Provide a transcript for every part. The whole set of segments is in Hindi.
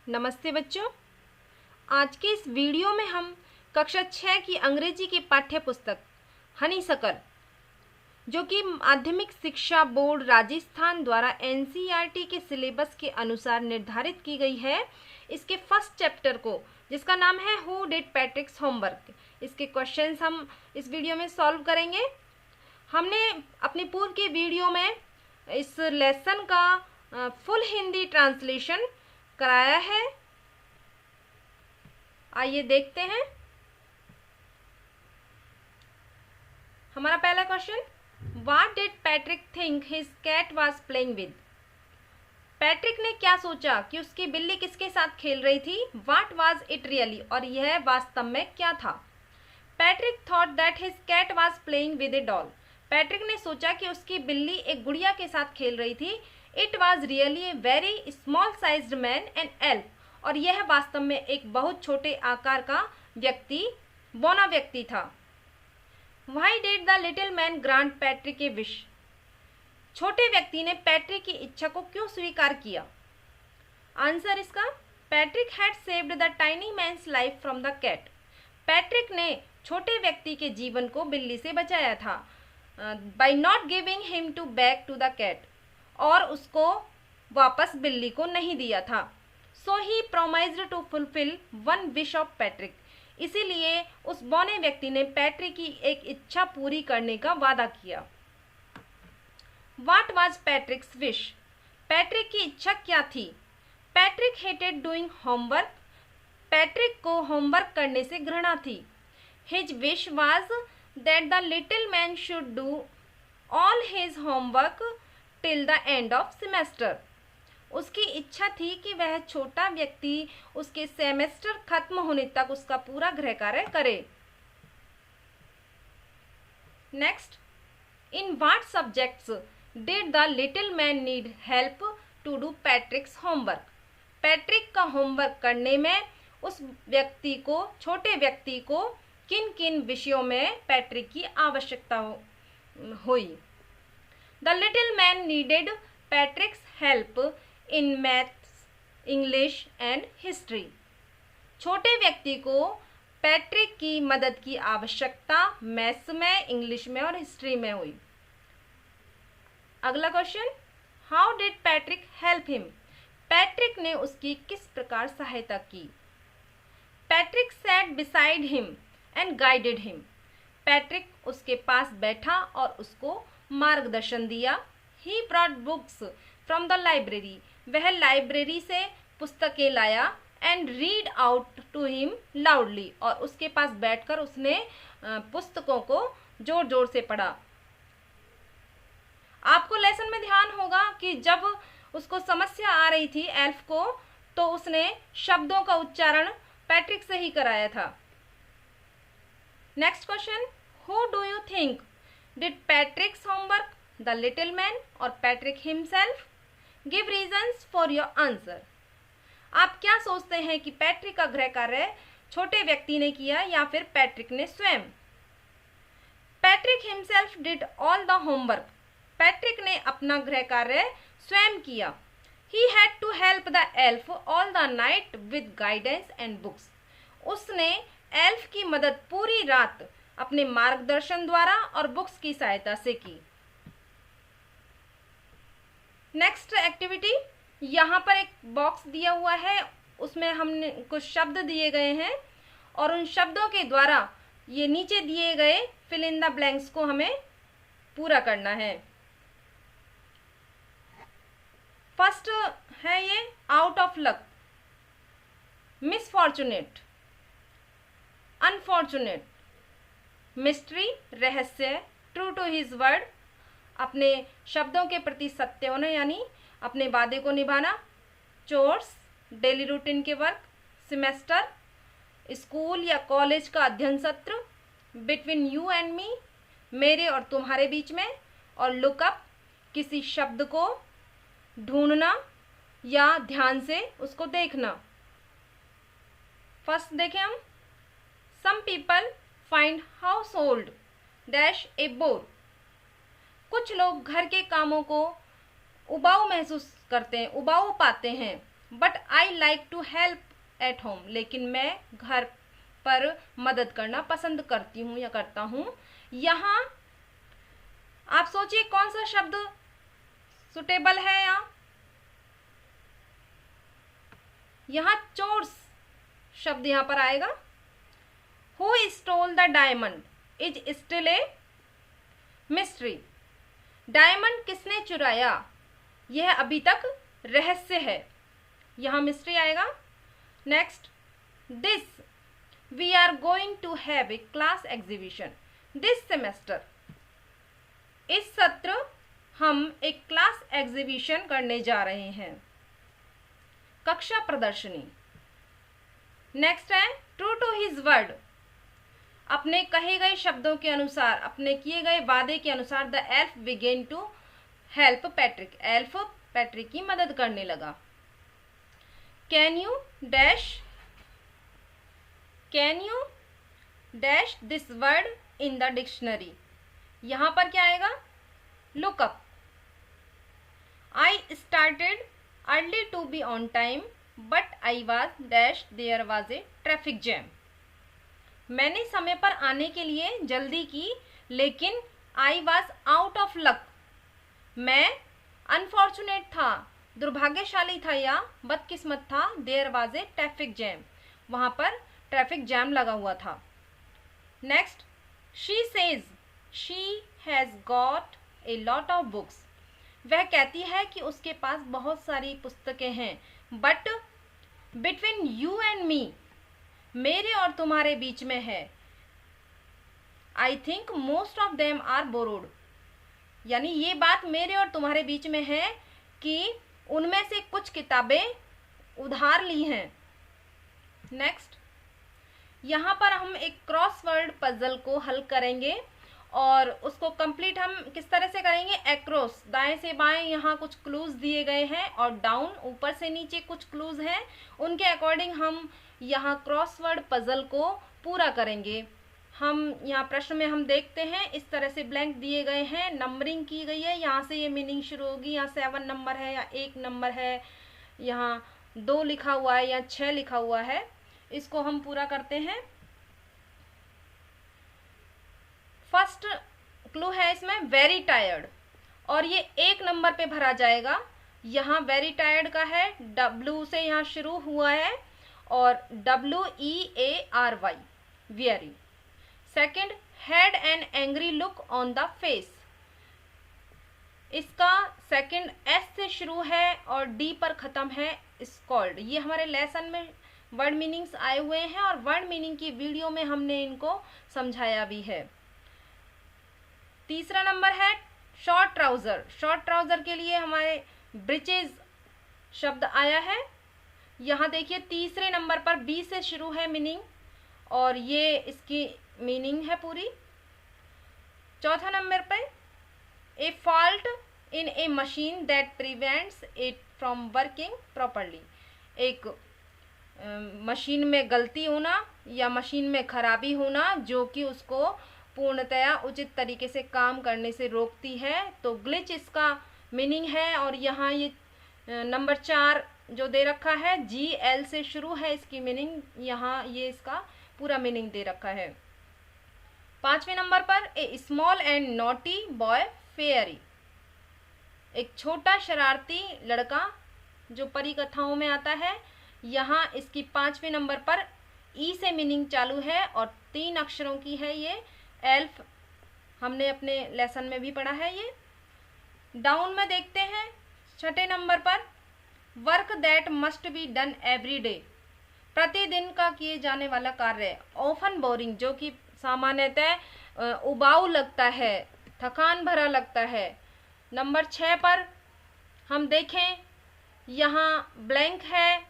नमस्ते बच्चों। आज के इस वीडियो में हम कक्षा 6 की अंग्रेजी की पाठ्य पुस्तक हनीसकल, जो कि माध्यमिक शिक्षा बोर्ड राजस्थान द्वारा एनसीईआरटी के सिलेबस के अनुसार निर्धारित की गई है, इसके फर्स्ट चैप्टर को, जिसका नाम है हु डिड पैट्रिक्स होमवर्क, इसके क्वेश्चंस हम इस वीडियो में सॉल्व करेंगे। हमने अपनी पूर्व के वीडियो में इस लेसन का फुल हिंदी ट्रांसलेशन कराया है। आइए देखते हैं। हमारा पहला question, what did Patrick think his cat was playing with. Patrick ने क्या सोचा कि उसकी बिल्ली किसके साथ खेल रही थी। व्हाट वाज इट रियली, और यह वास्तव में क्या था। Patrick thought that his cat was playing with a doll. Patrick ने सोचा कि उसकी बिल्ली एक गुड़िया के साथ खेल रही थी। It was really a very small sized man and elf, और यह वास्तव में एक बहुत छोटे आकार का बौना व्यक्ति था। Why did the little man grant Patrick A wish. छोटे व्यक्ति ने पैट्रिक की इच्छा को क्यों स्वीकार किया। आंसर इसका, Patrick had saved the tiny man's life from the cat. Patrick ने छोटे व्यक्ति के जीवन को बिल्ली से बचाया था, by not giving him to back to the cat, और उसको वापस बिल्ली को नहीं दिया था। So he promised to fulfil one wish of Patrick. इसीलिए उस बौने व्यक्ति ने पैट्रिक की एक इच्छा पूरी करने का वादा किया। What was पैट्रिक्स wish. पैट्रिक की इच्छा क्या थी। Patrick hated doing homework. Patrick को होमवर्क करने से घृणा थी। His wish was that the little man should do all his homework till the end of semester. उसकी इच्छा थी कि वह छोटा व्यक्ति उसके सेमेस्टर खत्म होने तक उसका पूरा गृह कार्य करे। Next, in what subjects did the little man need help to do Patrick's homework. Patrick का होमवर्क करने में उस व्यक्ति को, छोटे व्यक्ति को, किन किन विषयों में पैट्रिक की आवश्यकता हुई। The little man needed Patrick's help in maths, English and history. छोटे व्यक्ति को पैट्रिक की मदद की आवश्यकता मैथ्स में, इंग्लिश में और हिस्ट्री में हुई। अगला question, how did Patrick help him. Patrick ने उसकी किस प्रकार सहायता की। Patrick sat beside him and guided him. Patrick उसके पास बैठा और उसको मार्गदर्शन दिया। He brought books from the library. वह लाइब्रेरी से पुस्तकें लाया। And read out to him loudly, और उसके पास बैठकर उसने पुस्तकों को जोर जोर से पढ़ा। आपको लेसन में ध्यान होगा कि जब उसको समस्या आ रही थी एल्फ को, तो उसने शब्दों का उच्चारण पैट्रिक से ही कराया था। Next question, who do you think did Patrick's homework, the little man और Patrick himself. Give reasons for your answer. आप क्या सोचते हैं कि पैट्रिक का गृह कार्य छोटे व्यक्ति ने किया या फिर पैट्रिक ने स्वयं। Patrick himself did all the homework. Patrick ने अपना गृह कार्य स्वयं किया। He had to help the elf all the night with guidance and books. उसने एल्फ की मदद पूरी रात अपने मार्गदर्शन द्वारा और बुक्स की सहायता से की। नेक्स्ट एक्टिविटी, यहाँ पर एक बॉक्स दिया हुआ है, उसमें हमने कुछ शब्द दिए गए हैं और उन शब्दों के द्वारा ये नीचे दिए गए फिल इन द ब्लैंक्स को हमें पूरा करना है। फर्स्ट है ये out of luck, misfortunate, unfortunate, mystery रहस्य, ट्रू टू हिज वर्ड अपने शब्दों के प्रति सत्य होना यानी अपने वादे को निभाना, चोर्स डेली रूटीन के वर्क, सेमेस्टर स्कूल या कॉलेज का अध्ययन सत्र, बिटवीन यू एंड मी मेरे और तुम्हारे बीच में, और लुकअप किसी शब्द को ढूंढना या ध्यान से उसको देखना। फर्स्ट देखें हम, some people find household dash a bore. कुछ लोग घर के कामों को उबाऊ महसूस करते हैं, उबाऊ पाते हैं। But I like to help at home, लेकिन मैं घर पर मदद करना पसंद करती हूँ या करता हूँ। यहाँ आप सोचिए कौन सा शब्द सुटेबल है। यहाँ चोर्स शब्द यहाँ पर आएगा। Who stole the diamond is still a mystery. Diamond किसने चुराया, यह अभी तक रहस्य है, यहाँ मिस्ट्री आएगा। Next, this we are going to have a class exhibition this semester. इस सत्र हम एक क्लास एग्जीबिशन करने जा रहे हैं, कक्षा प्रदर्शनी। नेक्स्ट है ट्रू टू हिज वर्ड, अपने कहे गए शब्दों के अनुसार, अपने किए गए वादे के अनुसार the elf began to help Patrick, elf Patrick की मदद करने लगा। Can you dash this word in the dictionary, यहां पर क्या आएगा, look up. I started early to be on time but I was dash there was a traffic jam. मैंने समय पर आने के लिए जल्दी की लेकिन I was out of luck, मैं अनफॉर्चुनेट था, दुर्भाग्यशाली था या बदकिस्मत था। There was a traffic jam, वहां पर ट्रैफिक जैम लगा हुआ था। Next, she says she has got a lot of books, वह कहती है कि उसके पास बहुत सारी पुस्तकें हैं। But between you and me, मेरे और तुम्हारे बीच में है, I think most of them are borrowed, यानी ये बात मेरे और तुम्हारे बीच में है कि उनमें से कुछ किताबें उधार ली हैं। नेक्स्ट, यहाँ पर हम एक क्रॉसवर्ड पजल को हल करेंगे और उसको कंप्लीट हम किस तरह से करेंगे, एक्रॉस, दाएं से बाएं यहाँ कुछ क्लूज दिए गए हैं और डाउन ऊपर से नीचे कुछ क्लूज हैं, उनके अकॉर्डिंग हम यहाँ क्रॉसवर्ड पजल को पूरा करेंगे। हम यहाँ प्रश्न में हम देखते हैं इस तरह से ब्लैंक दिए गए हैं, नंबरिंग की गई है, यहाँ से ये मीनिंग शुरू होगी, यहाँ 7 नंबर है या 1 नंबर है, यहाँ 2 लिखा हुआ है या 6 लिखा हुआ है, इसको हम पूरा करते हैं। फर्स्ट क्लू है इसमें वेरी टायर्ड, और ये 1 नंबर पे भरा जाएगा। यहाँ वेरी टायर्ड का है, W से यहाँ शुरू हुआ है और WEARY, very. Second, had an angry look on the face, इसका सेकंड S से शुरू है और D पर खत्म है, स्कॉल्ड। ये हमारे लेसन में वर्ड मीनिंग्स आए हुए हैं और वर्ड मीनिंग की वीडियो में हमने इनको समझाया भी है। तीसरा नंबर है शॉर्ट ट्राउजर, शॉर्ट ट्राउजर के लिए हमारे ब्रिचेज शब्द आया है। यहाँ देखिए तीसरे नंबर पर B से शुरू है मीनिंग और ये इसकी मीनिंग है पूरी। चौथा नंबर पे ए fault in A machine that prevents it from working properly, एक मशीन में गलती होना या मशीन में खराबी होना जो कि उसको पूर्णतया उचित तरीके से काम करने से रोकती है, तो ग्लिच इसका मीनिंग है। और यहाँ ये नंबर 4 जो दे रखा है GL से शुरू है, इसकी मीनिंग यहाँ ये इसका पूरा मीनिंग दे रखा है। 5वें नंबर पर a small and naughty boy fairy, एक छोटा शरारती लड़का जो परी कथाओं में आता है। यहाँ इसकी 5वें नंबर पर E से मीनिंग चालू है और 3 अक्षरों की है ये, एल्फ, हमने अपने लेसन में भी पढ़ा है ये। डाउन में देखते हैं 6ठे नंबर पर work that must be done every day, प्रतिदिन का किए जाने वाला कार्य। ऑफन बोरिंग, जो कि सामान्यतः उबाऊ लगता है, थकान भरा लगता है। नंबर 6 पर हम देखें यहाँ ब्लैंक है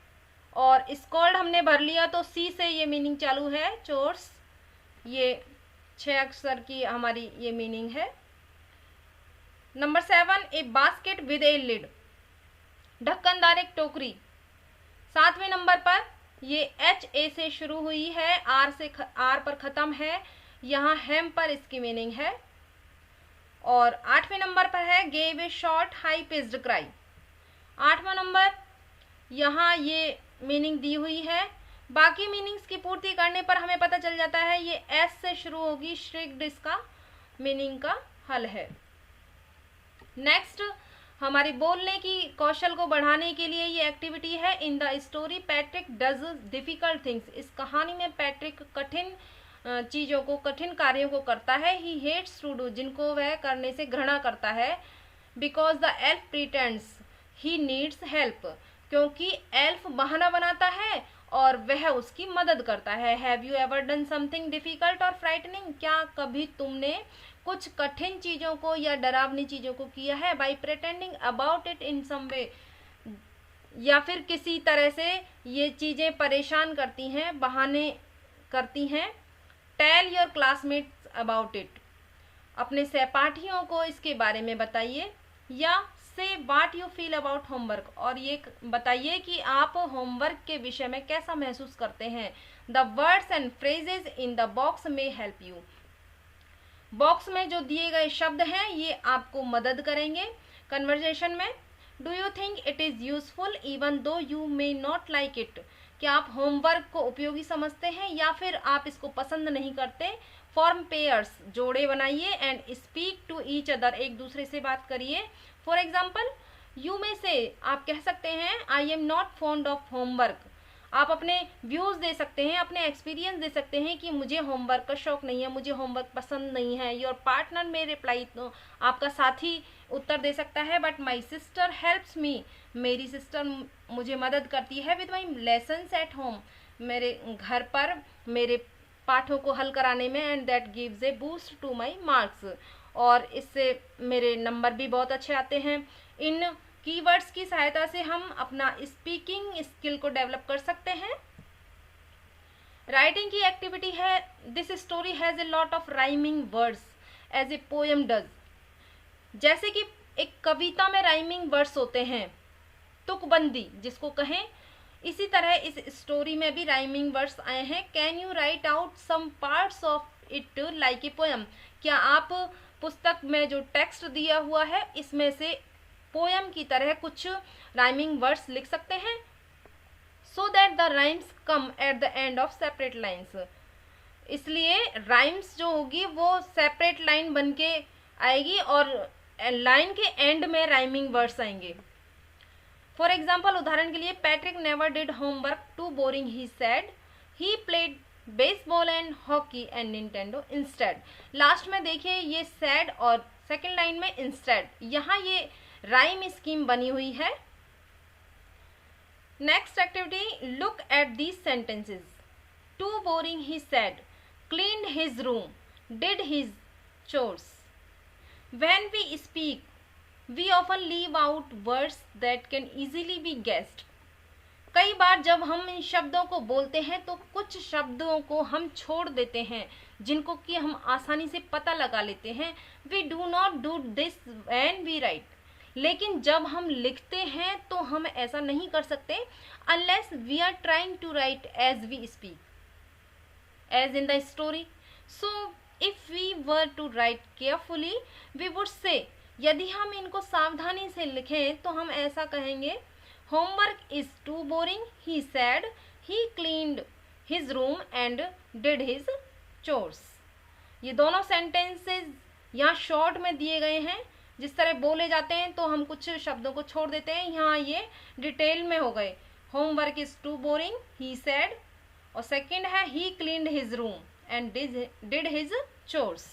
और स्कॉल्ड हमने भर लिया तो C से ये मीनिंग चालू है, चोर्स, ये 6 अक्षर की हमारी ये मीनिंग है। Number 7 a basket with a lid, ढक्कनदार एक टोकरी। 7वें नंबर पर ये HA से शुरू हुई है, R पर खत्म है, यहाँ हेम पर इसकी मीनिंग है। और 8वें नंबर पर है gave a short high pitched cry. 8वां नंबर यहाँ ये मीनिंग दी हुई है। बाकी मीनिंग्स की पूर्ति करने पर हमें पता चल जाता है ये एस से शुरू होगी, श्रिक्ड इसका मीनिंग का हल है। नेक्स्ट, हमारी बोलने की कौशल को बढ़ाने के लिए ये एक्टिविटी है। इन the story Patrick does difficult things. इस कहानी में पैट्रिक कठिन चीज़ों को, कठिन कार्यों को करता है। ही हेट्स टू डू, जिनको वह करने से घृणा करता है। Because the elf pretends he needs help, क्योंकि एल्फ बहाना बनाता है और वह उसकी मदद करता है। Have you ever done something difficult और फ्राइटनिंग, क्या कभी तुमने कुछ कठिन चीज़ों को या डरावनी चीज़ों को किया है। By pretending about it in some way, या फिर किसी तरह से ये चीज़ें परेशान करती हैं, बहाने करती हैं। Tell your classmates about it, अपने सहपाठियों को इसके बारे में बताइए। या से what you feel about homework, और ये बताइए कि आप होमवर्क के विषय में कैसा महसूस करते हैं। The words and phrases in the box में हेल्प यू, बॉक्स में जो दिए गए शब्द हैं ये आपको मदद करेंगे कन्वर्जेशन में। Do you think it is useful even though you may not like it, क्या आप होमवर्क को उपयोगी समझते हैं या फिर आप इसको पसंद नहीं करते। फॉर्म पेयर्स, जोड़े बनाइए। And speak to each other, एक दूसरे से बात करिए। फॉर एग्जाम्पल, यू में से आप कह सकते हैं I am not fond of homework, आप अपने व्यूज़ दे सकते हैं, अपने एक्सपीरियंस दे सकते हैं कि मुझे होमवर्क का शौक नहीं है, मुझे होमवर्क पसंद नहीं है। योर पार्टनर में रिप्लाई, तो आपका साथी उत्तर दे सकता है but my sister helps me, मेरी सिस्टर मुझे मदद करती है। With my lessons at home, मेरे घर पर मेरे पाठों को हल कराने में। And that gives a boost to my marks, और इससे मेरे नंबर भी बहुत अच्छे आते हैं। इन कीवर्ड्स की सहायता से हम अपना स्पीकिंग स्किल को डेवलप कर सकते हैं। राइटिंग की एक्टिविटी है। This story has a lot of rhyming words as a poem does, जैसे कि एक कविता में राइमिंग वर्ड्स होते हैं, तुकबंदी जिसको कहें, इसी तरह इस स्टोरी में भी राइमिंग वर्ड्स आए हैं। Can you write out some parts of it like a poem, क्या आप पुस्तक में जो टेक्स्ट दिया हुआ है इसमें से पोएम की तरह कुछ राइमिंग वर्ड्स लिख सकते हैं। सो that the rhymes come at the end of separate lines, इसलिए राइम्स जो होगी वो सेपरेट लाइन बन के आएगी और लाइन के एंड में राइमिंग वर्ड्स आएंगे। फॉर एग्जाम्पल, उदाहरण के लिए, Patrick never did homework too boring he said, he played baseball and hockey and Nintendo instead. Last में देखिए ये सैड और सेकेंड लाइन में इंस्टेड, यहाँ ये राइम स्कीम बनी हुई है। Next activity, look at these sentences. Too boring he said, cleaned his room, did his chores. When we speak we often leave out words that can easily be guessed. कई बार जब हम इन शब्दों को बोलते हैं तो कुछ शब्दों को हम छोड़ देते हैं जिनको कि हम आसानी से पता लगा लेते हैं। We do not do this when we write, लेकिन जब हम लिखते हैं तो हम ऐसा नहीं कर सकते unless we are trying to write as we speak, as in the story. So if we were to write carefully we would say, यदि हम इनको सावधानी से लिखें तो हम ऐसा कहेंगे, homework is too boring he said, he cleaned his room and did his chores. ये दोनों सेंटेंसेस यहाँ शॉर्ट में दिए गए हैं, जिस तरह बोले जाते हैं तो हम कुछ शब्दों को छोड़ देते हैं, यहाँ ये डिटेल में हो गए। Homework is too boring he said, और सेकंड है he cleaned his room and did his chores.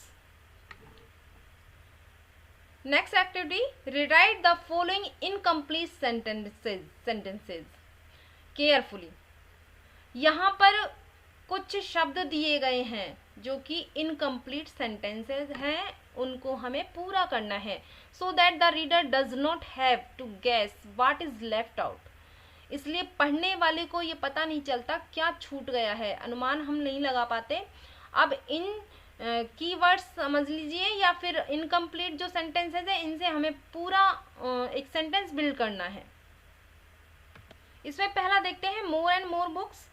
Next activity, rewrite the following incomplete sentences carefully. यहाँ पर कुछ शब्द दिए गए हैं जो कि इनकम्प्लीट सेंटेंसेस हैं, उनको हमें पूरा करना है। So that the reader does not have to guess what is left out, इसलिए पढ़ने वाले को ये पता नहीं चलता क्या छूट गया है, अनुमान हम नहीं लगा पाते। अब इन कीवर्ड्स समझ लीजिए या फिर इनकम्प्लीट जो सेंटेंसेस है इनसे हमें पूरा एक सेंटेंस बिल्ड करना है। इसमें पहला देखते हैं, more and more books.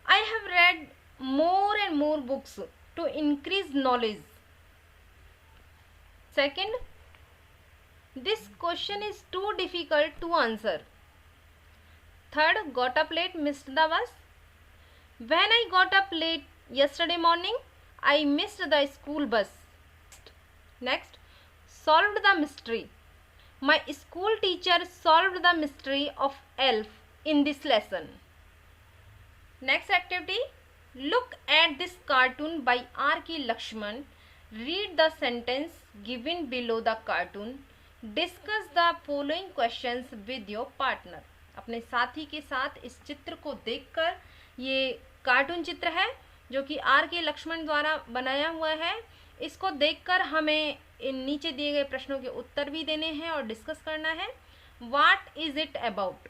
I have read more and more books to increase knowledge. Second, this question is too difficult to answer. Third, got up late, missed the bus. When I got up late yesterday morning, I missed the school bus. Next, solved the mystery. My school teacher solved the mystery of elf in this lesson. Next activity, look at this cartoon by R.K. Lakshman. Read the sentence given below the cartoon. Discuss the following questions with your partner. अपने साथी के साथ इस चित्र को देखकर, ये कार्टून चित्र है जो कि R.K. लक्ष्मण द्वारा बनाया हुआ है, इसको देखकर हमें इन नीचे दिए गए प्रश्नों के उत्तर भी देने हैं और डिस्कस करना है. What is it about?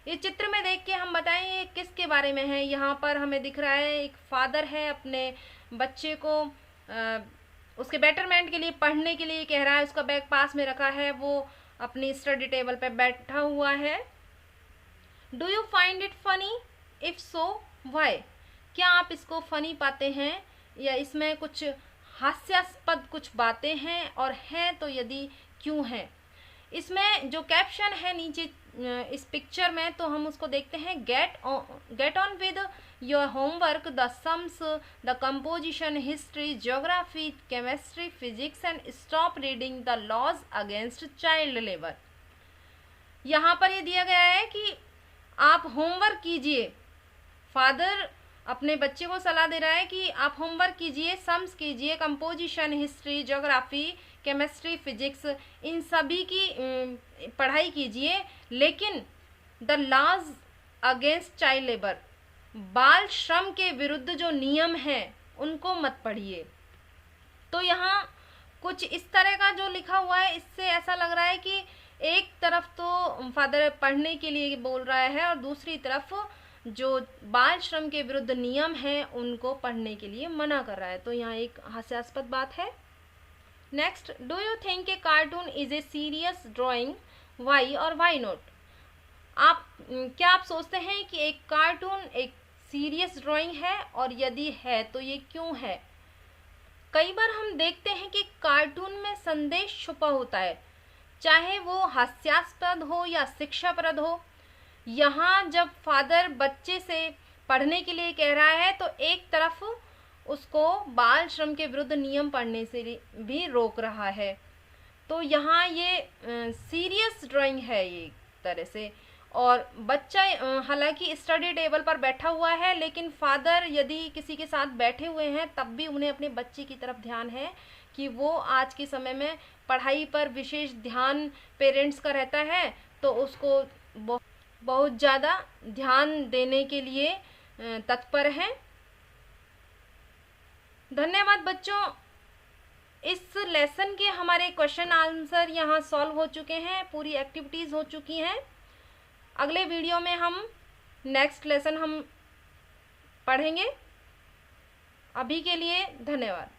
ये चित्र में देख के हम बताएं ये किसके बारे में है. यहाँ पर हमें दिख रहा है एक फादर है, अपने बच्चे को उसके बेटरमेंट के लिए, पढ़ने के लिए कह रहा है. उसका बैग पास में रखा है, वो अपनी स्टडी टेबल पे बैठा हुआ है. Do you find it funny? If so why? क्या आप इसको फनी पाते हैं या इसमें कुछ हास्यास्पद कुछ बातें हैं, और हैं तो यदि क्यों हैं? इसमें जो कैप्शन है नीचे इस पिक्चर में, तो हम उसको देखते हैं. Get on with your homework, the sums, the composition, history, geography, chemistry, physics and stop reading the laws against child labour. यहाँ पर ये दिया गया है कि आप होमवर्क कीजिए. फादर अपने बच्चे को सलाह दे रहा है कि आप होमवर्क कीजिए, सम्स कीजिए, composition, history, geography, chemistry, physics, इन सभी की पढ़ाई कीजिए, लेकिन the laws against child labour, बाल श्रम के विरुद्ध जो नियम हैं उनको मत पढ़िए. तो यहाँ कुछ इस तरह का जो लिखा हुआ है, इससे ऐसा लग रहा है कि एक तरफ तो फादर पढ़ने के लिए बोल रहा है और दूसरी तरफ जो बाल श्रम के विरुद्ध नियम हैं उनको पढ़ने के लिए मना कर रहा है. तो यहाँ एक हास्यास्पद बात है. Next, do you think a cartoon is a serious drawing? Why और वाई नॉट? क्या आप सोचते हैं कि एक कार्टून एक सीरियस ड्राइंग है, और यदि है तो ये क्यों है? कई बार हम देखते हैं कि कार्टून में संदेश छुपा होता है, चाहे वो हास्यास्पद हो या शिक्षाप्रद हो. यहाँ जब फादर बच्चे से पढ़ने के लिए कह रहा है तो एक तरफ उसको बाल श्रम के विरुद्ध नियम पढ़ने से भी रोक रहा है. तो यहाँ ये सीरियस ड्राइंग है ये एक तरह से. और बच्चा हालांकि स्टडी टेबल पर बैठा हुआ है, लेकिन फादर यदि किसी के साथ बैठे हुए हैं तब भी उन्हें अपने बच्चे की तरफ ध्यान है कि वो आज के समय में पढ़ाई पर विशेष ध्यान पेरेंट्स का रहता है, तो उसको बहुत ज़्यादा ध्यान देने के लिए तत्पर हैं. धन्यवाद बच्चों. इस लेसन के हमारे क्वेश्चन आंसर यहाँ सॉल्व हो चुके हैं, पूरी एक्टिविटीज़ हो चुकी हैं. अगले वीडियो में हम नेक्स्ट लेसन हम पढ़ेंगे. अभी के लिए धन्यवाद.